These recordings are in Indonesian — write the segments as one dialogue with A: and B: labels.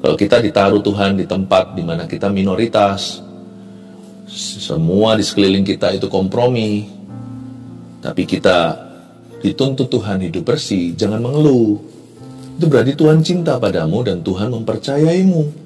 A: Kalau kita ditaruh Tuhan di tempat di mana kita minoritas, semua di sekeliling kita itu kompromi, tapi kita dituntut Tuhan hidup bersih, jangan mengeluh. Itu berarti Tuhan cinta padamu dan Tuhan mempercayaimu.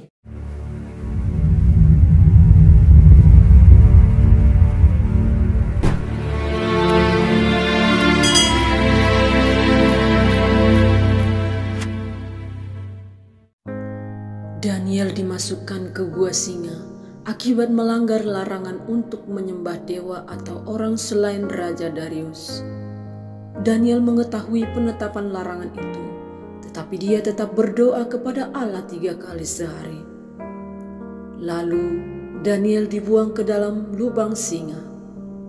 B: Daniel dimasukkan ke gua singa akibat melanggar larangan untuk menyembah dewa atau orang selain Raja Darius. Daniel mengetahui penetapan larangan itu, tetapi dia tetap berdoa kepada Allah 3 kali sehari. Lalu Daniel dibuang ke dalam lubang singa.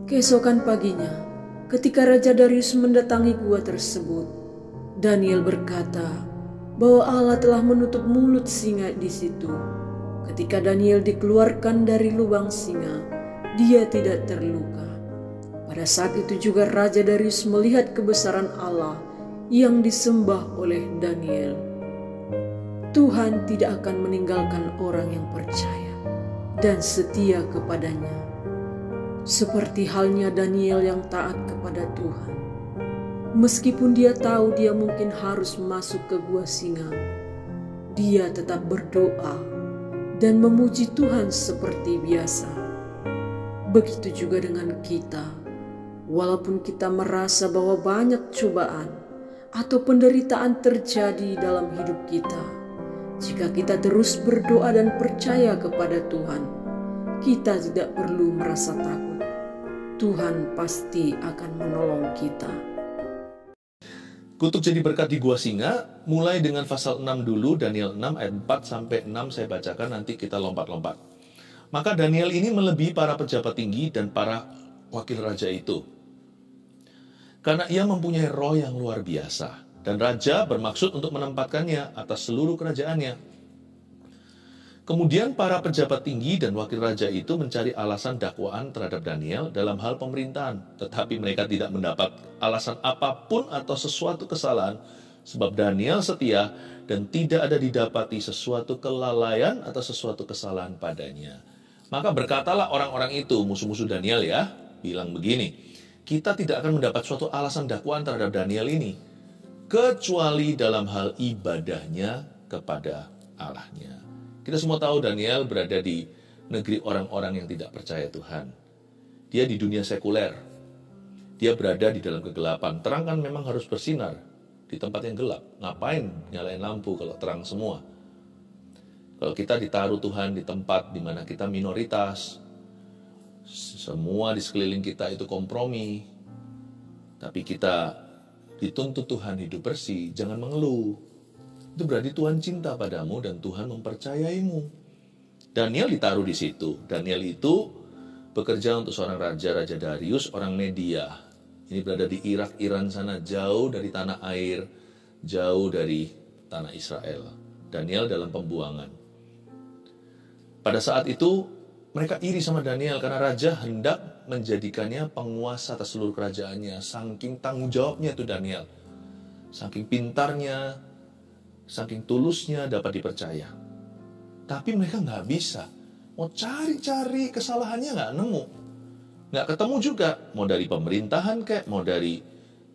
B: Keesokan paginya, ketika Raja Darius mendatangi gua tersebut, Daniel berkata bahwa Allah telah menutup mulut singa di situ. Ketika Daniel dikeluarkan dari lubang singa, dia tidak terluka. Pada saat itu juga Raja Darius melihat kebesaran Allah yang disembah oleh Daniel. Tuhan tidak akan meninggalkan orang yang percaya dan setia kepadanya, seperti halnya Daniel yang taat kepada Tuhan. Meskipun dia tahu dia mungkin harus masuk ke gua singa, dia tetap berdoa dan memuji Tuhan seperti biasa. Begitu juga dengan kita. Walaupun kita merasa bahwa banyak cobaan atau penderitaan terjadi dalam hidup kita, jika kita terus berdoa dan percaya kepada Tuhan, kita tidak perlu merasa takut. Tuhan pasti akan menolong kita.
A: Kutuk jadi berkat di gua singa, mulai dengan pasal 6 dulu, Daniel 6 ayat 4 sampai 6 saya bacakan, nanti kita lompat-lompat. Maka Daniel ini melebihi para pejabat tinggi dan para wakil raja itu, karena ia mempunyai roh yang luar biasa, dan raja bermaksud untuk menempatkannya atas seluruh kerajaannya. Kemudian para pejabat tinggi dan wakil raja itu mencari alasan dakwaan terhadap Daniel dalam hal pemerintahan, tetapi mereka tidak mendapat alasan apapun atau sesuatu kesalahan, sebab Daniel setia dan tidak ada didapati sesuatu kelalaian atau sesuatu kesalahan padanya. Maka berkatalah orang-orang itu, musuh-musuh Daniel ya, bilang begini, kita tidak akan mendapat suatu alasan dakwaan terhadap Daniel ini, kecuali dalam hal ibadahnya kepada Allahnya. Kita semua tahu Daniel berada di negeri orang-orang yang tidak percaya Tuhan. Dia di dunia sekuler. Dia berada di dalam kegelapan. Terang kan memang harus bersinar di tempat yang gelap. Ngapain nyalain lampu kalau terang semua? Kalau kita ditaruh Tuhan di tempat di mana kita minoritas, semua di sekeliling kita itu kompromi, tapi kita dituntut Tuhan hidup bersih, jangan mengeluh. Itu berarti Tuhan cinta padamu dan Tuhan mempercayaimu. Daniel ditaruh di situ. Daniel itu bekerja untuk seorang raja, Raja Darius, orang Media. Ini berada di Irak, Iran sana, jauh dari tanah air, jauh dari tanah Israel. Daniel dalam pembuangan. Pada saat itu mereka iri sama Daniel karena raja hendak menjadikannya penguasa atas seluruh kerajaannya. Saking tanggung jawabnya itu Daniel, saking pintarnya, saking tulusnya dapat dipercaya. Tapi mereka nggak bisa. Mau cari-cari kesalahannya nggak nemu. Nggak ketemu juga. Mau dari pemerintahan kayak, mau dari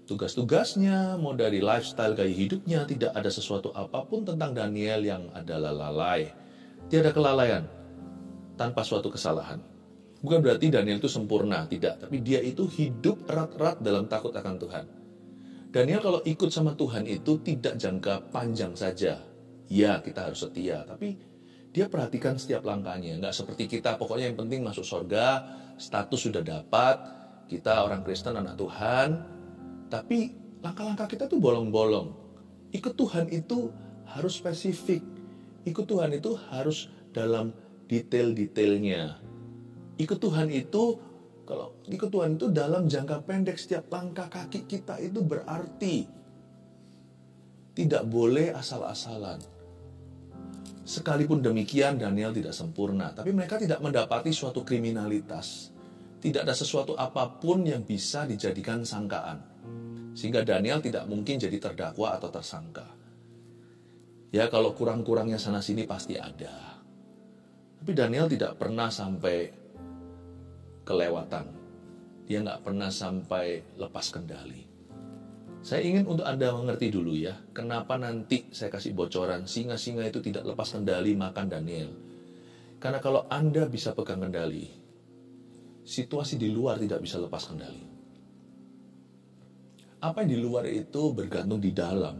A: tugas-tugasnya, mau dari lifestyle gaya hidupnya. Tidak ada sesuatu apapun tentang Daniel yang adalah lalai. Tiada kelalaian tanpa suatu kesalahan. Bukan berarti Daniel itu sempurna, tidak. Tapi dia itu hidup erat-erat dalam takut akan Tuhan. Daniel kalau ikut sama Tuhan itu tidak jangka panjang saja. Ya, kita harus setia. Tapi dia perhatikan setiap langkahnya. Nggak seperti kita, pokoknya yang penting masuk surga, status sudah dapat, kita orang Kristen, anak Tuhan. Tapi langkah-langkah kita tuh bolong-bolong. Ikut Tuhan itu harus spesifik. Ikut Tuhan itu harus dalam detail-detailnya. Ikut Tuhan itu, kalau ikut Tuhan itu dalam jangka pendek, setiap langkah kaki kita itu berarti. Tidak boleh asal-asalan. Sekalipun demikian Daniel tidak sempurna, tapi mereka tidak mendapati suatu kriminalitas. Tidak ada sesuatu apapun yang bisa dijadikan sangkaan. Sehingga Daniel tidak mungkin jadi terdakwa atau tersangka. Ya kalau kurang-kurangnya sana-sini pasti ada. Tapi Daniel tidak pernah sampai kelewatan. Dia nggak pernah sampai lepas kendali. Saya ingin untuk Anda mengerti dulu ya, kenapa nanti saya kasih bocoran singa-singa itu tidak lepas kendali makan Daniel. Karena kalau Anda bisa pegang kendali, situasi di luar tidak bisa lepas kendali. Apa yang di luar itu bergantung di dalam.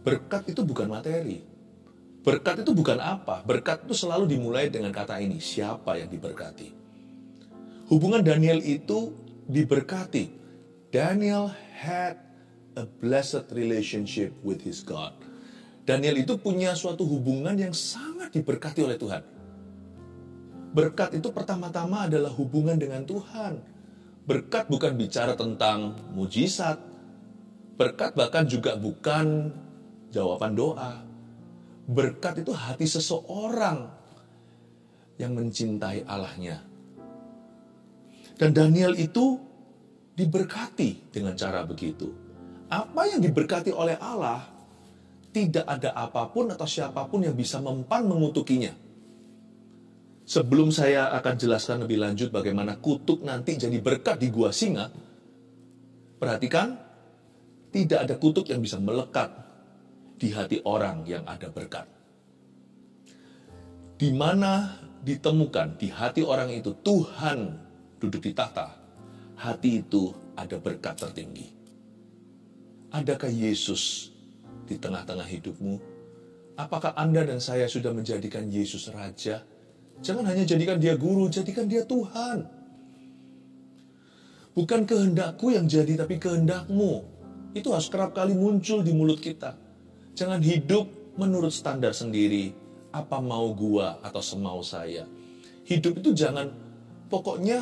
A: Berkat itu bukan materi. Berkat itu bukan apa. Berkat itu selalu dimulai dengan kata ini, siapa yang diberkati. Hubungan Daniel itu diberkati. Daniel had a blessed relationship with his God. Daniel itu punya suatu hubungan yang sangat diberkati oleh Tuhan. Berkat itu pertama-tama adalah hubungan dengan Tuhan. Berkat bukan bicara tentang mujizat. Berkat bahkan juga bukan jawaban doa. Berkat itu hati seseorang yang mencintai Allahnya. Dan Daniel itu diberkati dengan cara begitu. Apa yang diberkati oleh Allah, tidak ada apapun atau siapapun yang bisa mempan mengutukinya. Sebelum saya akan jelaskan lebih lanjut bagaimana kutuk nanti jadi berkat di gua singa, perhatikan, tidak ada kutuk yang bisa melekat di hati orang yang ada berkat. Di mana ditemukan di hati orang itu Tuhan duduk di tahta, hati itu ada berkat tertinggi. Adakah Yesus di tengah-tengah hidupmu? Apakah Anda dan saya sudah menjadikan Yesus Raja? Jangan hanya jadikan dia guru, jadikan dia Tuhan. Bukan kehendakku yang jadi, tapi kehendakmu. Itu harus kerap kali muncul di mulut kita. Jangan hidup menurut standar sendiri. Apa mau gua atau semau saya. Hidup itu jangan, pokoknya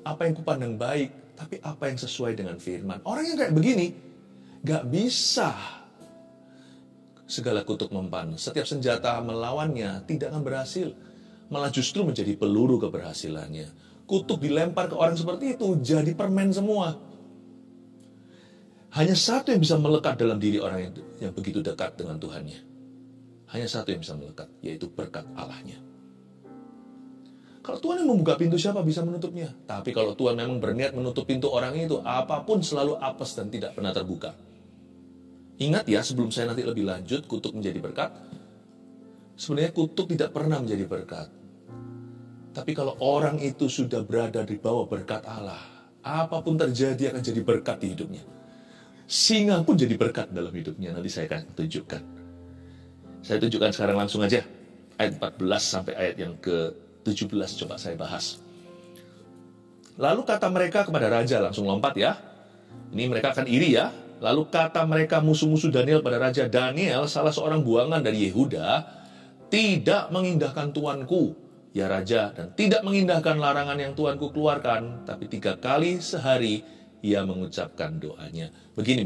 A: apa yang kupandang baik, tapi apa yang sesuai dengan firman. Orang yang kayak begini, gak bisa segala kutuk mempan. Setiap senjata melawannya tidak akan berhasil. Malah justru menjadi peluru keberhasilannya. Kutuk dilempar ke orang seperti itu, jadi permen semua. Hanya satu yang bisa melekat dalam diri orang yang begitu dekat dengan Tuhannya. Hanya satu yang bisa melekat, yaitu berkat Allahnya. Kalau Tuhan yang membuka pintu, siapa bisa menutupnya? Tapi kalau Tuhan memang berniat menutup pintu orang itu, apapun selalu apes dan tidak pernah terbuka. Ingat ya, sebelum saya nanti lebih lanjut, kutuk menjadi berkat. Sebenarnya kutuk tidak pernah menjadi berkat. Tapi kalau orang itu sudah berada di bawah berkat Allah, apapun terjadi akan jadi berkat di hidupnya. Singa pun jadi berkat dalam hidupnya. Nanti saya akan tunjukkan. Saya tunjukkan sekarang langsung aja. Ayat 14 sampai ayat yang ke-17 coba saya bahas. Lalu kata mereka kepada raja, langsung lompat ya. Ini mereka akan iri ya. Lalu kata mereka musuh-musuh Daniel pada raja, Daniel salah seorang buangan dari Yehuda, tidak mengindahkan tuanku, ya raja, dan tidak mengindahkan larangan yang tuanku keluarkan, tapi 3 kali sehari ia mengucapkan doanya. Begini.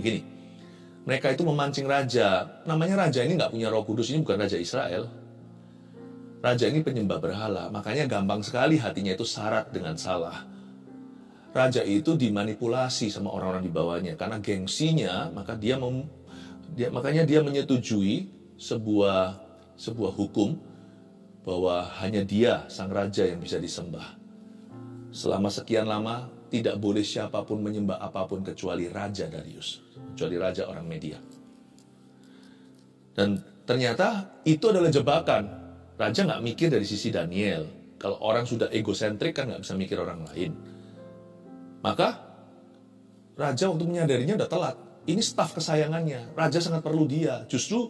A: Mereka itu memancing raja. Namanya raja ini nggak punya Roh Kudus, ini bukan raja Israel. Raja ini penyembah berhala, makanya gampang sekali hatinya itu syarat dengan salah. Raja itu dimanipulasi sama orang-orang di bawahnya karena gengsinya, makanya dia menyetujui sebuah hukum bahwa hanya dia sang raja yang bisa disembah. Selama sekian lama tidak boleh siapapun menyembah apapun kecuali Raja Darius, kecuali raja orang Media. Dan ternyata itu adalah jebakan. Raja nggak mikir dari sisi Daniel. Kalau orang sudah egosentrik kan nggak bisa mikir orang lain. Maka raja untuk menyadarinya udah telat. Ini staf kesayangannya. Raja sangat perlu dia. Justru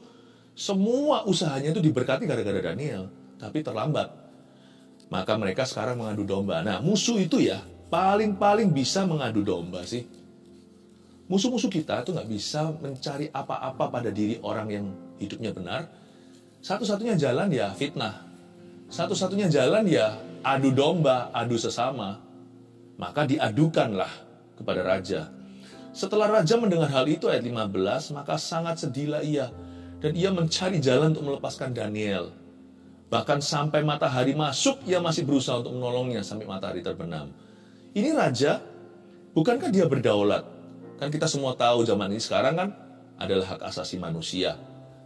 A: semua usahanya itu diberkati gara-gara Daniel. Tapi terlambat. Maka mereka sekarang mengadu domba. Nah, musuh itu ya paling bisa mengadu domba sih. Musuh-musuh kita itu nggak bisa mencari apa-apa pada diri orang yang hidupnya benar. Satu-satunya jalan ya fitnah. Satu-satunya jalan ya adu domba, adu sesama. Maka diadukanlah kepada raja. Setelah raja mendengar hal itu ayat 15, maka sangat sedihlah ia. Dan ia mencari jalan untuk melepaskan Daniel. Bahkan sampai matahari masuk, ia masih berusaha untuk menolongnya sampai matahari terbenam. Ini raja, bukankah dia berdaulat? Kan kita semua tahu zaman ini sekarang kan adalah hak asasi manusia.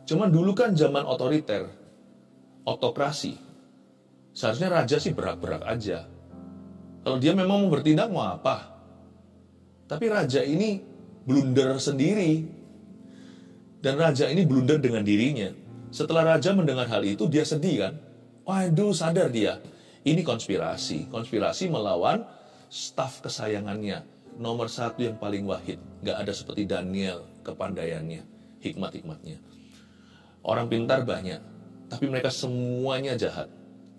A: Cuman dulu kan zaman otoriter, autokrasi. Seharusnya raja sih berak-berak aja. Kalau dia memang mau bertindak mau apa? Tapi raja ini blunder sendiri. Dan raja ini blunder dengan dirinya. Setelah raja mendengar hal itu, dia sedih kan? Waduh, sadar dia. Ini konspirasi. Konspirasi melawan staf kesayangannya. Nomor 1 yang paling wahid. Gak ada seperti Daniel, kepandaiannya, hikmat-hikmatnya. Orang pintar banyak, tapi mereka semuanya jahat.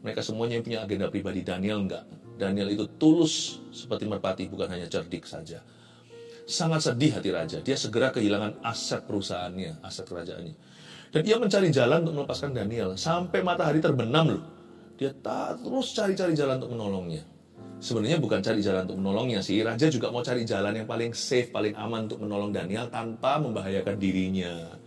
A: Mereka semuanya yang punya agenda pribadi. Daniel enggak. Daniel itu tulus seperti merpati, bukan hanya cerdik saja. Sangat sedih hati raja. Dia segera kehilangan aset perusahaannya, aset kerajaannya. Dan ia mencari jalan untuk melepaskan Daniel. Sampai matahari terbenam loh. Dia terus cari-cari jalan untuk menolongnya. Sebenarnya bukan cari jalan untuk menolongnya sih. Raja juga mau cari jalan yang paling safe, paling aman untuk menolong Daniel tanpa membahayakan dirinya.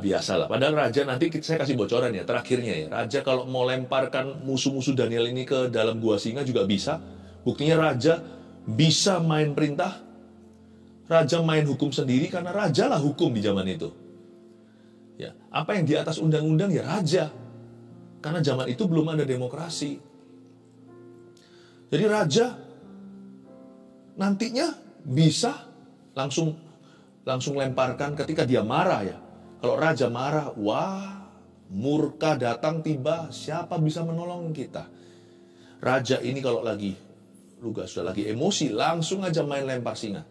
A: Biasalah. Padahal raja, nanti saya kasih bocoran ya, terakhirnya ya. Raja kalau mau lemparkan musuh-musuh Daniel ini ke dalam gua singa juga bisa. Buktinya raja bisa main perintah. Raja main hukum sendiri karena raja lah hukum di zaman itu. Ya, apa yang di atas undang-undang ya raja. Karena zaman itu belum ada demokrasi. Jadi raja nantinya bisa langsung lemparkan ketika dia marah ya. Kalau raja marah, wah, murka datang tiba, siapa bisa menolong kita? Raja ini kalau lagi sudah lagi emosi, langsung aja main lempar singa.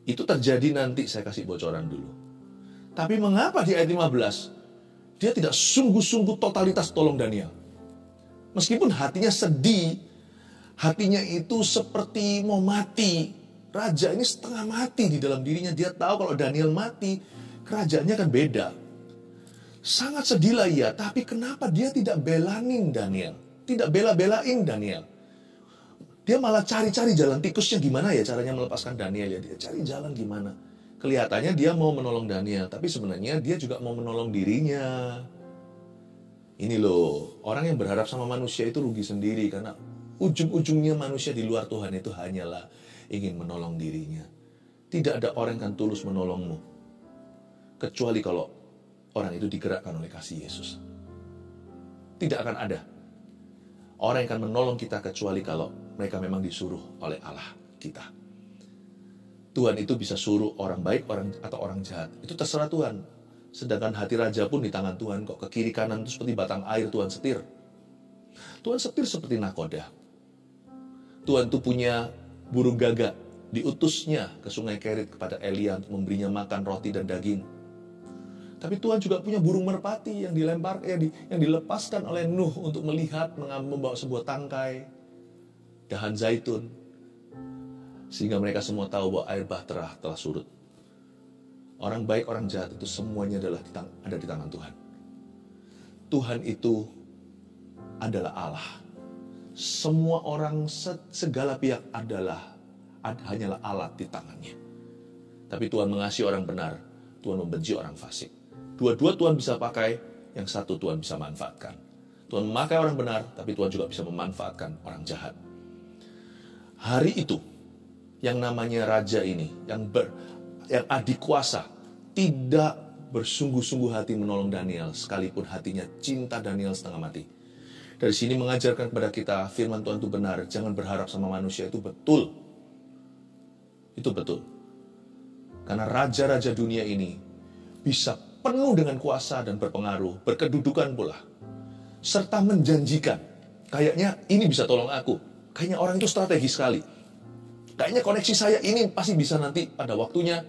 A: Itu terjadi nanti, saya kasih bocoran dulu. Tapi mengapa di ayat 15 dia tidak sungguh-sungguh totalitas tolong Daniel? Meskipun hatinya sedih, hatinya itu seperti mau mati. Raja ini setengah mati di dalam dirinya. Dia tahu kalau Daniel mati, kerajaannya akan beda. Sangat sedihlah ia, tapi kenapa dia tidak belanin Daniel? Tidak bela-belain Daniel. Dia malah cari-cari jalan tikusnya gimana ya caranya melepaskan Daniel ya. Dia cari jalan gimana. Kelihatannya dia mau menolong Daniel, tapi sebenarnya dia juga mau menolong dirinya. Ini loh, orang yang berharap sama manusia itu rugi sendiri. Karena ujung-ujungnya manusia di luar Tuhan itu hanyalah ingin menolong dirinya. Tidak ada orang yang akan tulus menolongmu. Kecuali kalau orang itu digerakkan oleh kasih Yesus. Tidak akan ada orang yang akan menolong kita kecuali kalau mereka memang disuruh oleh Allah kita. Tuhan itu bisa suruh orang baik atau orang jahat. Itu terserah Tuhan. Sedangkan hati raja pun di tangan Tuhan kok. Ke kiri kanan itu seperti batang air Tuhan setir. Tuhan setir seperti nakoda. Tuhan itu punya burung gagak. Diutusnya ke sungai Kerit kepada Elia untuk memberinya makan roti dan daging. Tapi Tuhan juga punya burung merpati yang dilepaskan oleh Nuh untuk melihat, membawa sebuah tangkai dahan zaitun. Sehingga mereka semua tahu bahwa air bahtera telah surut. Orang baik, orang jahat itu semuanya ada di tangan Tuhan. Tuhan itu adalah Allah. Semua orang, segala pihak hanyalah alat di tangannya. Tapi Tuhan mengasihi orang benar, Tuhan membenci orang fasik. Dua-dua Tuhan bisa pakai, yang satu Tuhan bisa manfaatkan. Tuhan memakai orang benar, tapi Tuhan juga bisa memanfaatkan orang jahat. Hari itu, yang namanya raja ini, yang adik kuasa, tidak bersungguh-sungguh hati menolong Daniel, sekalipun hatinya cinta Daniel setengah mati. Dari sini mengajarkan kepada kita, firman Tuhan itu benar, jangan berharap sama manusia, itu betul. Itu betul. Karena raja-raja dunia ini bisa penuh dengan kuasa dan berpengaruh, berkedudukan pula, serta menjanjikan, kayaknya ini bisa tolong aku, kayaknya orang itu strategis sekali. Kayaknya koneksi saya ini pasti bisa nanti pada waktunya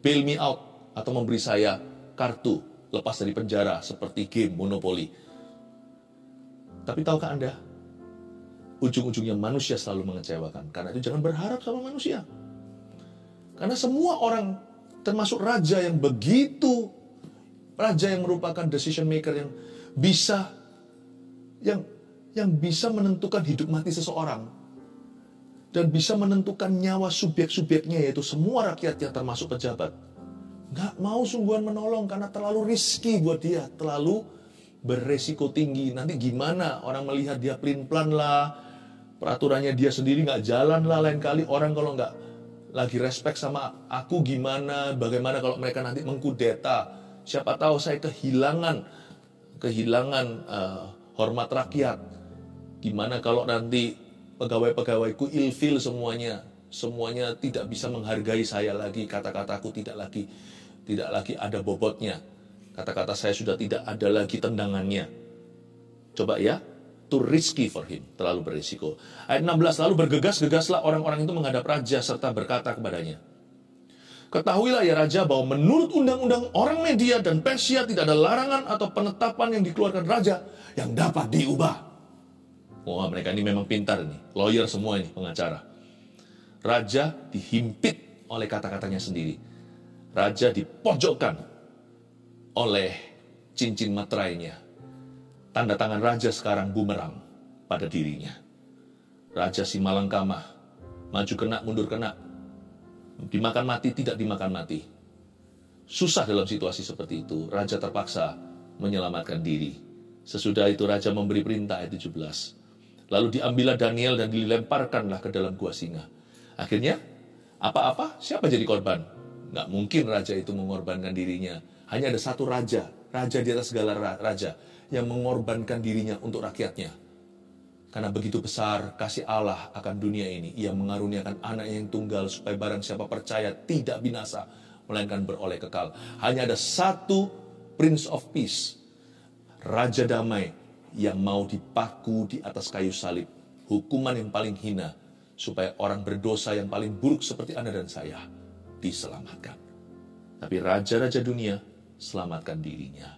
A: bail me out atau memberi saya kartu lepas dari penjara seperti game Monopoly. Tapi tahukah Anda, ujung-ujungnya manusia selalu mengecewakan. Karena itu jangan berharap sama manusia. Karena semua orang, termasuk raja yang begitu, raja yang merupakan decision maker yang bisa menentukan hidup mati seseorang. Dan bisa menentukan nyawa subjek-subjeknya, yaitu semua rakyatnya termasuk pejabat. Gak mau sungguhan menolong karena terlalu risky buat dia. Terlalu beresiko tinggi. Nanti gimana orang melihat dia pelin-pelan lah. Peraturannya dia sendiri gak jalan lah. Lain kali orang kalau gak lagi respect sama aku gimana, bagaimana kalau mereka nanti mengkudeta. Siapa tahu saya kehilangan hormat rakyat. Gimana kalau nanti pegawai-pegawaiku ilfil semuanya tidak bisa menghargai saya lagi, kata-kataku tidak lagi ada bobotnya. Kata-kata saya sudah tidak ada lagi tendangannya. Coba ya, too risky for him, terlalu berisiko. Ayat 16, lalu bergegas-gegaslah orang-orang itu menghadap raja serta berkata kepadanya, ketahuilah ya raja bahwa menurut undang-undang orang Media dan Persia tidak ada larangan atau penetapan yang dikeluarkan raja yang dapat diubah. Wah, mereka ini memang pintar nih, lawyer semua ini, pengacara. Raja dihimpit oleh kata-katanya sendiri. Raja dipojokkan oleh cincin materainya. Tanda tangan raja sekarang bumerang pada dirinya. Raja si malangkamah, maju kena, mundur kena. Dimakan mati, tidak dimakan mati. Susah dalam situasi seperti itu. Raja terpaksa menyelamatkan diri. Sesudah itu raja memberi perintah, ayat 17. Lalu diambillah Daniel dan dilemparkanlah ke dalam gua singa. Akhirnya, apa-apa? Siapa jadi korban? Nggak mungkin raja itu mengorbankan dirinya. Hanya ada satu raja di atas segala raja, yang mengorbankan dirinya untuk rakyatnya. Karena begitu besar kasih Allah akan dunia ini, Ia mengaruniakan anak yang tunggal supaya barang siapa percaya tidak binasa, melainkan beroleh kekal. Hanya ada satu Prince of Peace, Raja Damai, yang mau dipaku di atas kayu salib. Hukuman yang paling hina, supaya orang berdosa yang paling buruk seperti Anda dan saya diselamatkan. Tapi raja-raja dunia selamatkan dirinya.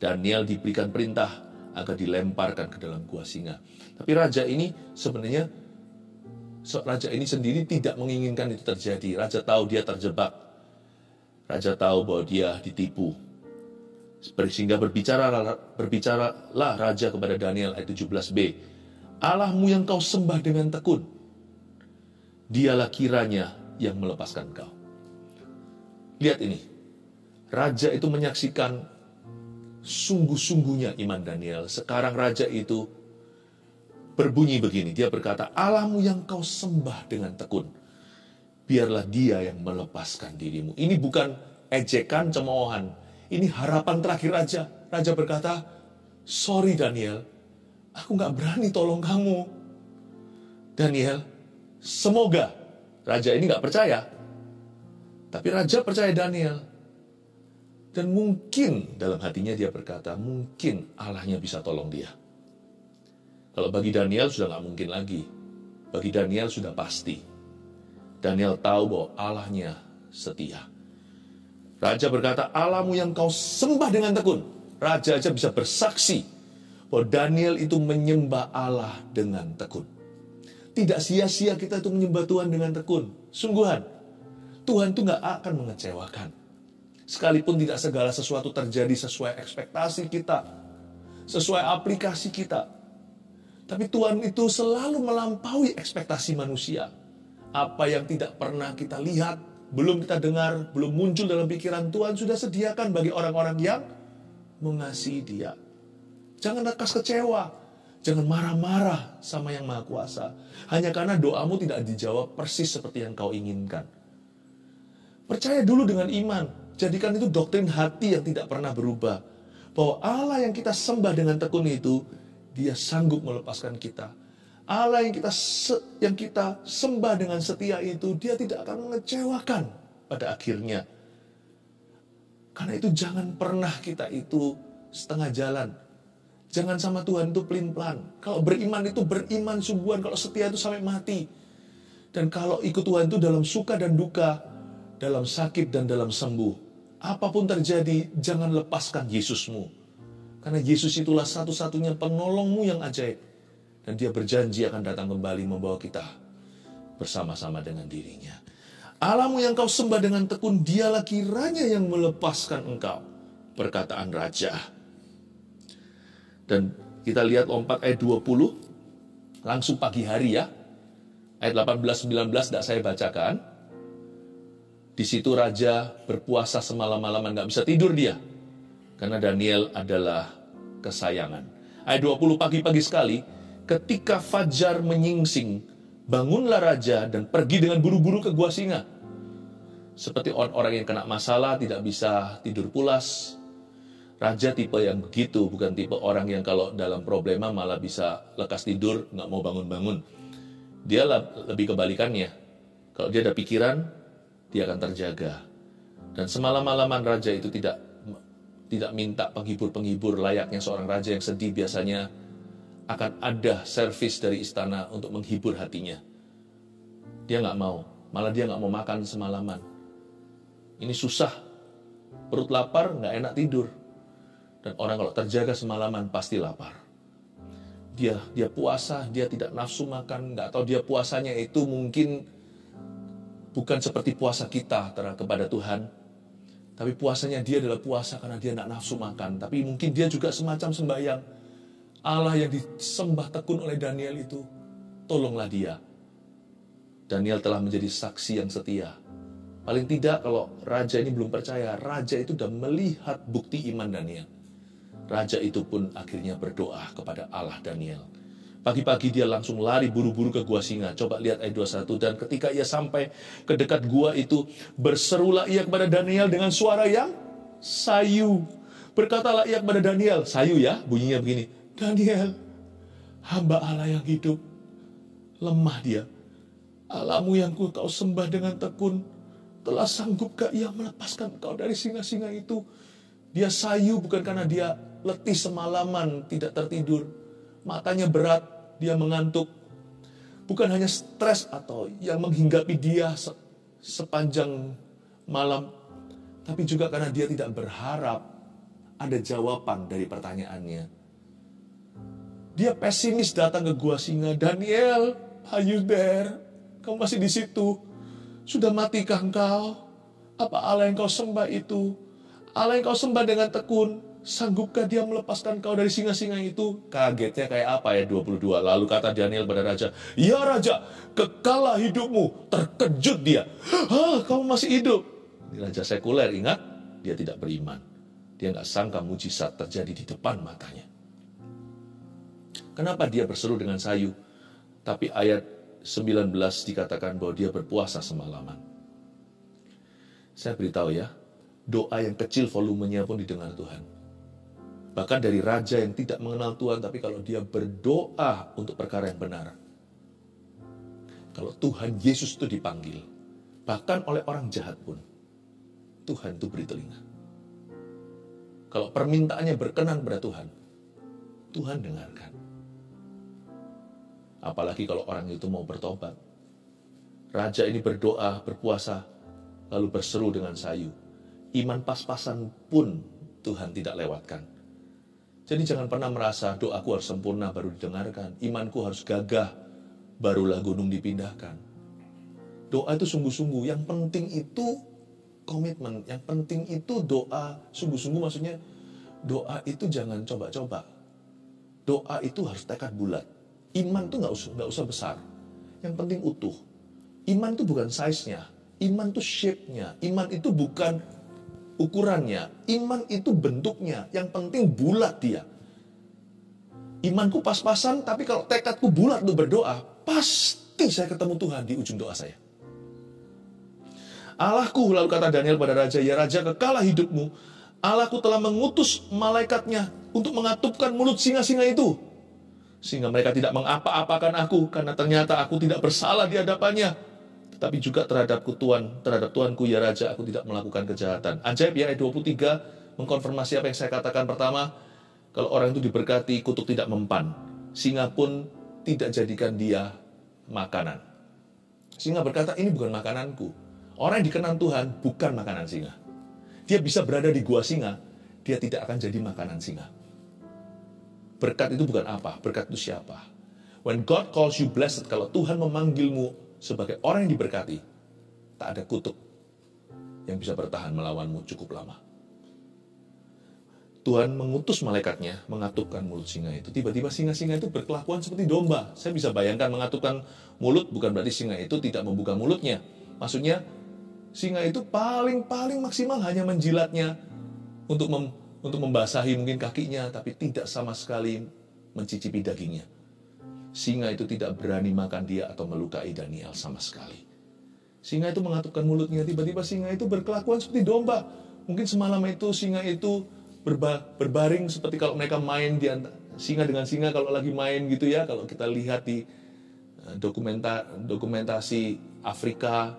A: Daniel diberikan perintah agar dilemparkan ke dalam gua singa. Tapi raja ini sendiri tidak menginginkan itu terjadi. Raja tahu dia terjebak. Raja tahu bahwa dia ditipu. Sehingga berbicaralah raja kepada Daniel, ayat 17b. Allahmu yang kau sembah dengan tekun, dialah kiranya yang melepaskan kau. Lihat ini. Raja itu menyaksikan sungguh-sungguhnya iman Daniel. Sekarang raja itu berbunyi begini. Dia berkata, Allahmu yang kau sembah dengan tekun, biarlah dia yang melepaskan dirimu. Ini bukan ejekan, cemoohan. Ini harapan terakhir raja. Raja berkata, sorry Daniel, aku gak berani tolong kamu. Daniel, semoga. Raja ini gak percaya. Tapi raja percaya Daniel. Dan mungkin dalam hatinya dia berkata, mungkin Allahnya bisa tolong dia. Kalau bagi Daniel sudah gak mungkin lagi. Bagi Daniel sudah pasti. Daniel tahu bahwa Allahnya setia. Raja berkata, Allahmu yang kau sembah dengan tekun. Raja aja bisa bersaksi bahwa Daniel itu menyembah Allah dengan tekun. Tidak sia-sia kita itu menyembah Tuhan dengan tekun. Sungguhan, Tuhan itu gak akan mengecewakan. Sekalipun tidak segala sesuatu terjadi sesuai ekspektasi kita, sesuai aplikasi kita. Tapi Tuhan itu selalu melampaui ekspektasi manusia. Apa yang tidak pernah kita lihat, belum kita dengar, belum muncul dalam pikiran, Tuhan sudah sediakan bagi orang-orang yang mengasihi Dia. Jangan lekas kecewa. Jangan marah-marah sama yang Maha Kuasa. Hanya karena doamu tidak dijawab persis seperti yang kau inginkan. Percaya dulu dengan iman. Jadikan itu doktrin hati yang tidak pernah berubah. Bahwa Allah yang kita sembah dengan tekun itu, Dia sanggup melepaskan kita. Allah yang kita sembah dengan setia itu, Dia tidak akan mengecewakan pada akhirnya. Karena itu jangan pernah kita itu setengah jalan. Jangan sama Tuhan itu pelin-pelan. Kalau beriman itu beriman sungguhan. Kalau setia itu sampai mati. Dan kalau ikut Tuhan itu dalam suka dan duka, dalam sakit dan dalam sembuh. Apapun terjadi, jangan lepaskan Yesusmu. Karena Yesus itulah satu-satunya penolongmu yang ajaib. Dan Dia berjanji akan datang kembali membawa kita bersama-sama dengan dirinya. Allahmu yang kau sembah dengan tekun, Dialah kiranya yang melepaskan engkau. Perkataan Raja. Dan kita lihat lompat ayat 20. Langsung pagi hari ya. Ayat 18-19 tidak saya bacakan. Di situ raja berpuasa semalam-malaman, gak bisa tidur dia. Karena Daniel adalah kesayangan. Ayat 20, pagi-pagi sekali, ketika fajar menyingsing, bangunlah raja dan pergi dengan buru-buru ke gua singa. Seperti orang yang kena masalah tidak bisa tidur pulas. Raja tipe yang begitu, bukan tipe orang yang kalau dalam problema malah bisa lekas tidur, nggak mau bangun-bangun. Dia lebih kebalikannya. Kalau dia ada pikiran, dia akan terjaga. Dan semalam-malaman raja itu tidak minta penghibur-penghibur layaknya seorang raja yang sedih. Biasanya akan ada servis dari istana untuk menghibur hatinya. Dia nggak mau, malah dia nggak mau makan semalaman. Ini susah, perut lapar, nggak enak tidur. Dan orang kalau terjaga semalaman pasti lapar. Dia puasa, dia tidak nafsu makan, nggak tahu dia puasanya itu mungkin bukan seperti puasa kita kepada Tuhan. Tapi puasanya dia adalah puasa karena dia nggak nafsu makan. Tapi mungkin dia juga semacam sembahyang. Allah yang disembah tekun oleh Daniel itu, tolonglah dia. Daniel telah menjadi saksi yang setia. Paling tidak kalau raja ini belum percaya, raja itu sudah melihat bukti iman Daniel. Raja itu pun akhirnya berdoa kepada Allah Daniel. Pagi-pagi dia langsung lari buru-buru ke gua singa. Coba lihat ayat 21. Dan ketika ia sampai ke dekat gua itu, berserulah ia kepada Daniel dengan suara yang sayu. Berkatalah ia kepada Daniel, sayu ya, bunyinya begini. Daniel, hamba Allah yang hidup, lemah dia. Allahmu yang kau sembah dengan tekun, telah sanggupkah ia melepaskan kau dari singa-singa itu? Dia sayu bukan karena dia letih semalaman, tidak tertidur. Matanya berat, dia mengantuk. Bukan hanya stres atau yang menghinggapi dia sepanjang malam. Tapi juga karena dia tidak berharap ada jawaban dari pertanyaannya. Dia pesimis datang ke gua singa. Daniel, are you there? Kamu masih di situ? Sudah matikah engkau? Apa Allah yang kau sembah itu? Allah yang kau sembah dengan tekun, sanggupkah dia melepaskan kau dari singa-singa itu? Kagetnya kayak apa ya 22. Lalu kata Daniel pada raja, ya raja, kekalah hidupmu. Terkejut dia. Kamu masih hidup. Ini raja sekuler, ingat? Dia tidak beriman. Dia nggak sangka mujizat terjadi di depan matanya. Kenapa dia berseru dengan sayu? Tapi ayat 19 dikatakan bahwa dia berpuasa semalaman. Saya beritahu ya, doa yang kecil volumenya pun didengar Tuhan. Bahkan dari raja yang tidak mengenal Tuhan, tapi kalau dia berdoa untuk perkara yang benar. Kalau Tuhan Yesus itu dipanggil, bahkan oleh orang jahat pun, Tuhan itu beri telinga. Kalau permintaannya berkenan pada Tuhan, Tuhan dengarkan. Apalagi kalau orang itu mau bertobat. Raja ini berdoa, berpuasa, lalu berseru dengan sayu. Iman pas-pasan pun Tuhan tidak lewatkan. Jadi jangan pernah merasa doaku harus sempurna baru didengarkan. Imanku harus gagah, barulah gunung dipindahkan. Doa itu sungguh-sungguh. Yang penting itu komitmen. Yang penting itu doa sungguh-sungguh, maksudnya doa itu jangan coba-coba. Doa itu harus tekad bulat. Iman itu nggak usah besar. Yang penting utuh. Iman itu bukan size-nya. Iman itu shape-nya. Iman itu bukan ukurannya. Iman itu bentuknya. Yang penting bulat dia. Imanku pas-pasan, tapi kalau tekadku bulat untuk berdoa, pasti saya ketemu Tuhan di ujung doa saya. Allahku, lalu kata Daniel pada raja, ya raja, kekalah hidupmu. Allahku telah mengutus malaikatnya untuk mengatupkan mulut singa-singa itu. Sehingga mereka tidak mengapa-apakan aku, karena ternyata aku tidak bersalah di hadapannya. Tetapi juga terhadap Tuanku ya Raja, aku tidak melakukan kejahatan. Ajaib ya, ayat 23 mengkonfirmasi apa yang saya katakan pertama. Kalau orang itu diberkati, kutuk tidak mempan. Singa pun tidak jadikan dia makanan. Singa berkata, ini bukan makananku. Orang yang dikenal Tuhan bukan makanan singa. Dia bisa berada di gua singa, dia tidak akan jadi makanan singa. Berkat itu bukan apa, berkat itu siapa. When God calls you blessed, kalau Tuhan memanggilmu sebagai orang yang diberkati, tak ada kutuk yang bisa bertahan melawanmu cukup lama. Tuhan mengutus malaikatnya mengatupkan mulut singa itu. Tiba-tiba singa-singa itu berkelakuan seperti domba. Saya bisa bayangkan mengatupkan mulut bukan berarti singa itu tidak membuka mulutnya. Maksudnya singa itu paling maksimal hanya menjilatnya untuk membasahi mungkin kakinya, tapi tidak sama sekali mencicipi dagingnya. Singa itu tidak berani makan dia atau melukai Daniel sama sekali. Singa itu mengatupkan mulutnya, tiba-tiba singa itu berkelakuan seperti domba. Mungkin semalam itu singa itu berbaring seperti kalau mereka main singa dengan singa kalau lagi main gitu ya. Kalau kita lihat di dokumentasi Afrika,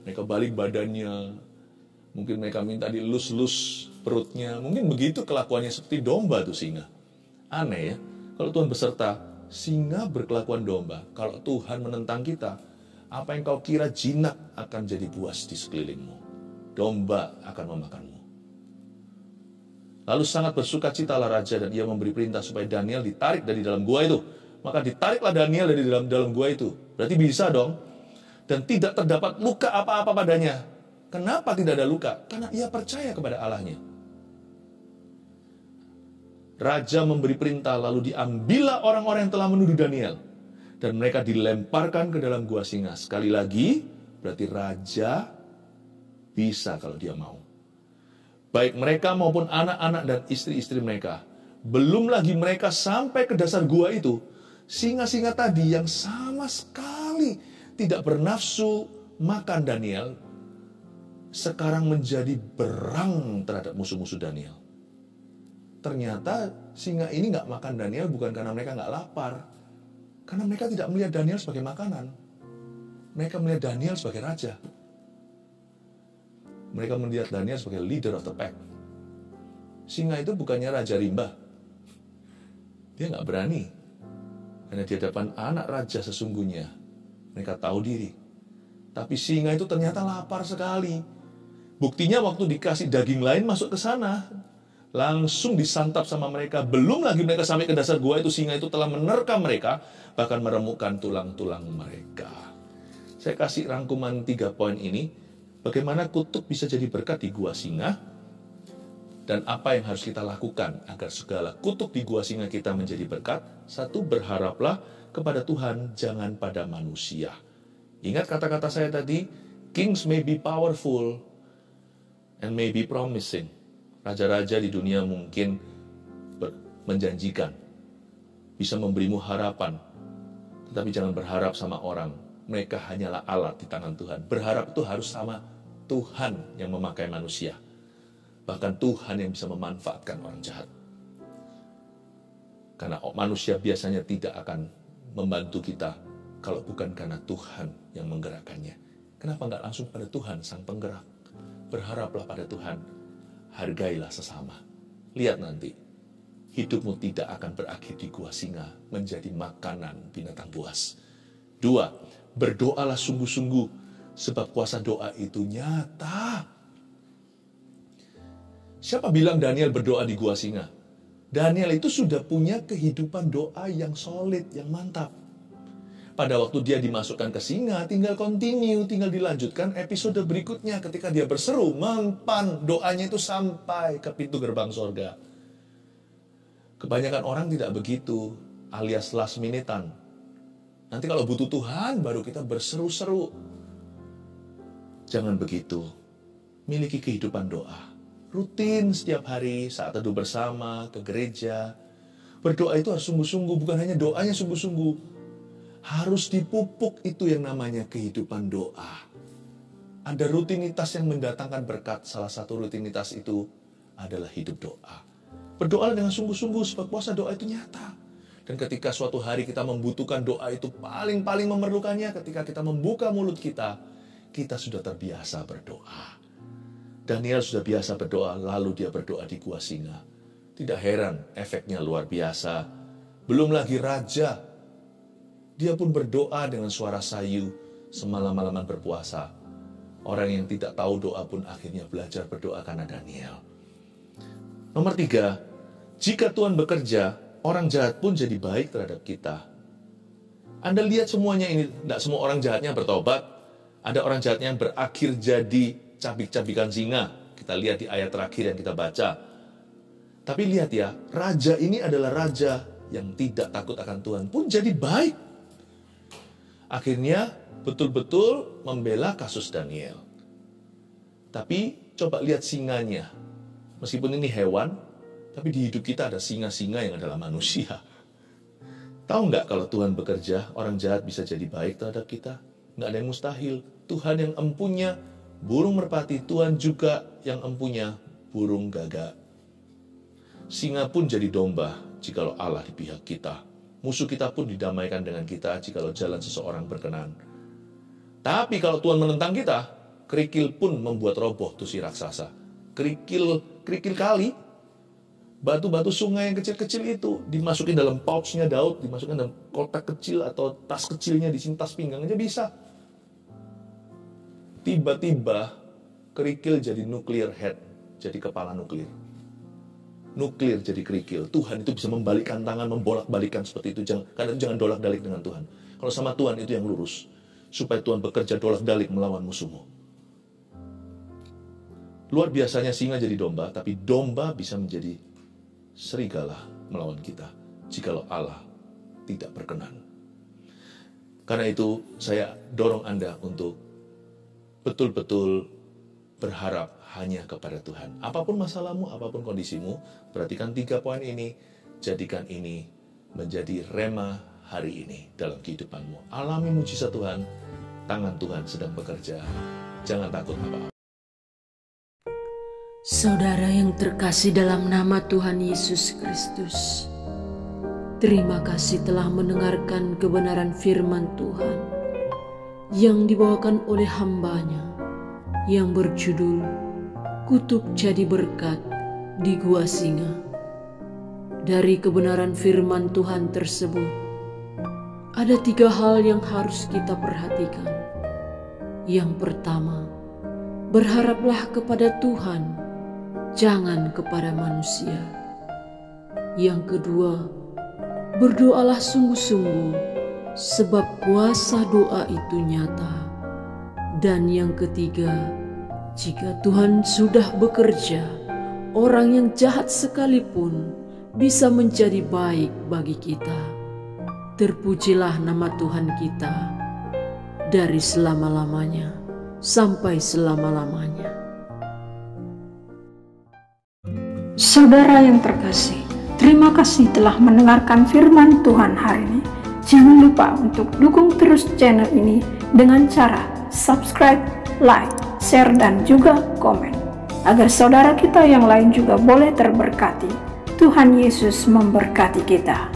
A: mereka balik badannya, mungkin mereka minta dilus-lus perutnya, mungkin begitu kelakuannya seperti domba tuh singa. Aneh ya, kalau Tuhan beserta, singa berkelakuan domba. Kalau Tuhan menentang kita, apa yang kau kira jinak akan jadi buas di sekelilingmu. Domba akan memakanmu. Lalu sangat bersukacitalah raja dan ia memberi perintah supaya Daniel ditarik dari dalam gua itu. Maka ditariklah Daniel dari dalam gua itu. Berarti bisa dong. Dan tidak terdapat luka apa-apa padanya. Kenapa tidak ada luka? Karena ia percaya kepada Allahnya. Raja memberi perintah lalu diambillah orang-orang yang telah menuduh Daniel. Dan mereka dilemparkan ke dalam gua singa. Sekali lagi, berarti raja bisa kalau dia mau. Baik mereka maupun anak-anak dan istri-istri mereka. Belum lagi mereka sampai ke dasar gua itu. Singa-singa tadi yang sama sekali tidak bernafsu makan Daniel, sekarang menjadi berang terhadap musuh-musuh Daniel. Ternyata singa ini gak makan Daniel bukan karena mereka gak lapar. Karena mereka tidak melihat Daniel sebagai makanan. Mereka melihat Daniel sebagai raja. Mereka melihat Daniel sebagai leader of the pack. Singa itu bukannya raja rimba. Dia gak berani. Karena di hadapan anak raja sesungguhnya. Mereka tahu diri. Tapi singa itu ternyata lapar sekali. Buktinya waktu dikasih daging lain masuk ke sana. Langsung disantap sama mereka. Belum lagi mereka sampai ke dasar gua itu, singa itu telah menerkam mereka. Bahkan meremukkan tulang-tulang mereka. Saya kasih rangkuman 3 poin ini. Bagaimana kutuk bisa jadi berkat di gua singa. Dan apa yang harus kita lakukan agar segala kutuk di gua singa kita menjadi berkat. 1, berharaplah kepada Tuhan, jangan pada manusia. Ingat kata-kata saya tadi, kings may be powerful and may be promising. Raja-raja di dunia mungkin menjanjikan, bisa memberimu harapan, tetapi jangan berharap sama orang. Mereka hanyalah alat di tangan Tuhan. Berharap itu harus sama Tuhan yang memakai manusia. Bahkan Tuhan yang bisa memanfaatkan orang jahat. Karena manusia biasanya tidak akan membantu kita kalau bukan karena Tuhan yang menggerakkannya. Kenapa nggak langsung pada Tuhan sang penggerak? Berharaplah pada Tuhan. Hargailah sesama. Lihat nanti, hidupmu tidak akan berakhir di gua singa menjadi makanan binatang buas. 2, berdoalah sungguh-sungguh sebab kuasa doa itu nyata. Siapa bilang Daniel berdoa di gua singa? Daniel itu sudah punya kehidupan doa yang solid, yang mantap. Pada waktu dia dimasukkan ke singa, tinggal continue, tinggal dilanjutkan episode berikutnya ketika dia berseru, mempan doanya itu sampai ke pintu gerbang sorga. Kebanyakan orang tidak begitu, alias last minute-an. Nanti kalau butuh Tuhan, baru kita berseru-seru. Jangan begitu. Miliki kehidupan doa. Rutin setiap hari, saat teduh bersama, ke gereja. Berdoa itu harus sungguh-sungguh, bukan hanya doanya sungguh-sungguh. Harus dipupuk itu yang namanya kehidupan doa. Ada rutinitas yang mendatangkan berkat. Salah satu rutinitas itu adalah hidup doa. Berdoa dengan sungguh-sungguh sebab kuasa doa itu nyata. Dan ketika suatu hari kita membutuhkan doa itu paling-paling memerlukannya, ketika kita membuka mulut kita sudah terbiasa berdoa. Daniel sudah biasa berdoa, lalu dia berdoa di gua singa. Tidak heran efeknya luar biasa. Belum lagi raja. Dia pun berdoa dengan suara sayu semalam-malaman berpuasa. Orang yang tidak tahu doa pun akhirnya belajar berdoa karena Daniel. Nomor 3, jika Tuhan bekerja, orang jahat pun jadi baik terhadap kita. Anda lihat semuanya ini, tidak semua orang jahatnya bertobat. Ada orang jahatnya yang berakhir jadi cabik-cabikan singa. Kita lihat di ayat terakhir yang kita baca. Tapi lihat ya, raja ini adalah raja yang tidak takut akan Tuhan pun jadi baik. Akhirnya betul-betul membela kasus Daniel. Tapi coba lihat singanya. Meskipun ini hewan, tapi di hidup kita ada singa-singa yang adalah manusia. Tahu nggak kalau Tuhan bekerja, orang jahat bisa jadi baik terhadap kita? nggak ada yang mustahil. Tuhan yang empunya burung merpati, Tuhan juga yang empunya burung gagak. Singa pun jadi domba jikalau Allah di pihak kita. Musuh kita pun didamaikan dengan kita jikalau jalan seseorang berkenan. Tapi kalau Tuhan menentang kita, kerikil pun membuat roboh tuh si raksasa. Kerikil kali, batu-batu sungai yang kecil-kecil itu dimasukin dalam pouchnya Daud, dimasukin dalam kotak kecil atau tas kecilnya, di sini tas pinggang aja bisa. Tiba-tiba kerikil jadi nuclear head, jadi kepala nuklir. Nuklir jadi kerikil. Tuhan itu bisa membalikkan tangan, membolak-balikan seperti itu. Karena itu jangan dolak-dalik dengan Tuhan. Kalau sama Tuhan itu yang lurus, supaya Tuhan bekerja dolak-dalik melawan musuhmu. Luar biasanya singa jadi domba, tapi domba bisa menjadi serigala melawan kita jikalau Allah tidak berkenan. Karena itu saya dorong Anda untuk betul-betul berharap hanya kepada Tuhan. Apapun masalahmu, apapun kondisimu, perhatikan 3 poin ini, jadikan ini menjadi rema hari ini dalam kehidupanmu. Alami mujizat Tuhan, tangan Tuhan sedang bekerja. Jangan takut apa-apa.
B: Saudara yang terkasih dalam nama Tuhan Yesus Kristus, terima kasih telah mendengarkan kebenaran firman Tuhan yang dibawakan oleh hamba-Nya yang berjudul Kutuk Jadi Berkat di Gua Singa. Dari kebenaran firman Tuhan tersebut, ada 3 hal yang harus kita perhatikan. Yang pertama, berharaplah kepada Tuhan, jangan kepada manusia. Yang kedua, berdoalah sungguh-sungguh, sebab kuasa doa itu nyata. Dan yang ketiga, jika Tuhan sudah bekerja, orang yang jahat sekalipun bisa menjadi baik bagi kita. Terpujilah nama Tuhan kita dari selama-lamanya sampai selama-lamanya.
C: Saudara yang terkasih, terima kasih telah mendengarkan firman Tuhan hari ini. Jangan lupa untuk dukung terus channel ini dengan cara subscribe, like, share, dan juga komen, agar saudara kita yang lain juga boleh terberkati. Tuhan Yesus memberkati kita.